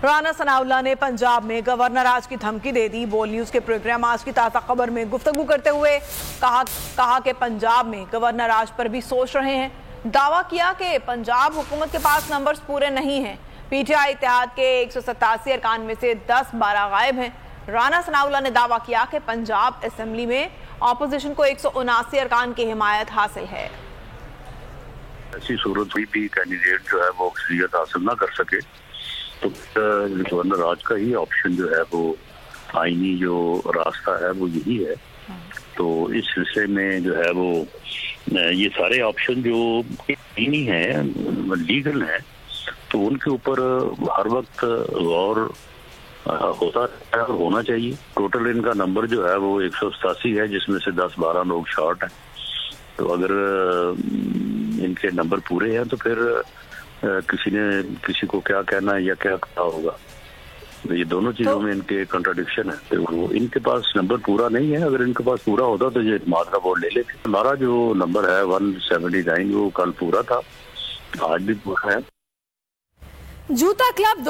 राना सनाउल्लाह ने पंजाब में गवर्नर आज की धमकी दे दी। बोल न्यूज के प्रोग्राम आज की ताज़ा खबर में गुफ्तगू करते हुए कहा कि पंजाब में गवर्नर आज पर भी सोच रहे हैं। दावा किया कि पंजाब हुकूमत के पास नंबर्स पूरे नहीं हैं। पीटीआई इत्तेहाद के 187 अरकान में से 10-12 गायब हैं। राना सनाउल्लाह ने दावा किया कि पंजाब असेंबली में ऑपोजिशन को 179 अरकान की हिमायत हासिल है। ऐसी सूरत हुई भी कैंडिडेट जो है वो अक्सरियत हासिल ना कर सके तो गवर्नर राज का ही ऑप्शन जो है वो आईनी जो रास्ता है वो यही है। तो इस सिलसिले में जो है वो ये सारे ऑप्शन जो आईनी है लीगल है तो उनके ऊपर हर वक्त गौर होता है और होना चाहिए। टोटल इनका नंबर जो है वो 187 है जिसमें से 10-12 लोग शॉर्ट हैं। तो अगर इनके नंबर पूरे हैं तो फिर किसी को क्या कहना है या क्या कहा होगा। तो ये दोनों चीजों में इनके कॉन्ट्राडिक्शन है। तो वो इनके पास नंबर पूरा नहीं है। अगर इनके पास पूरा होता तो ये मात्रा वोट ले लेते। हमारा जो नंबर है 179 वो कल पूरा था, आज भी पूरा है। जूता क्लब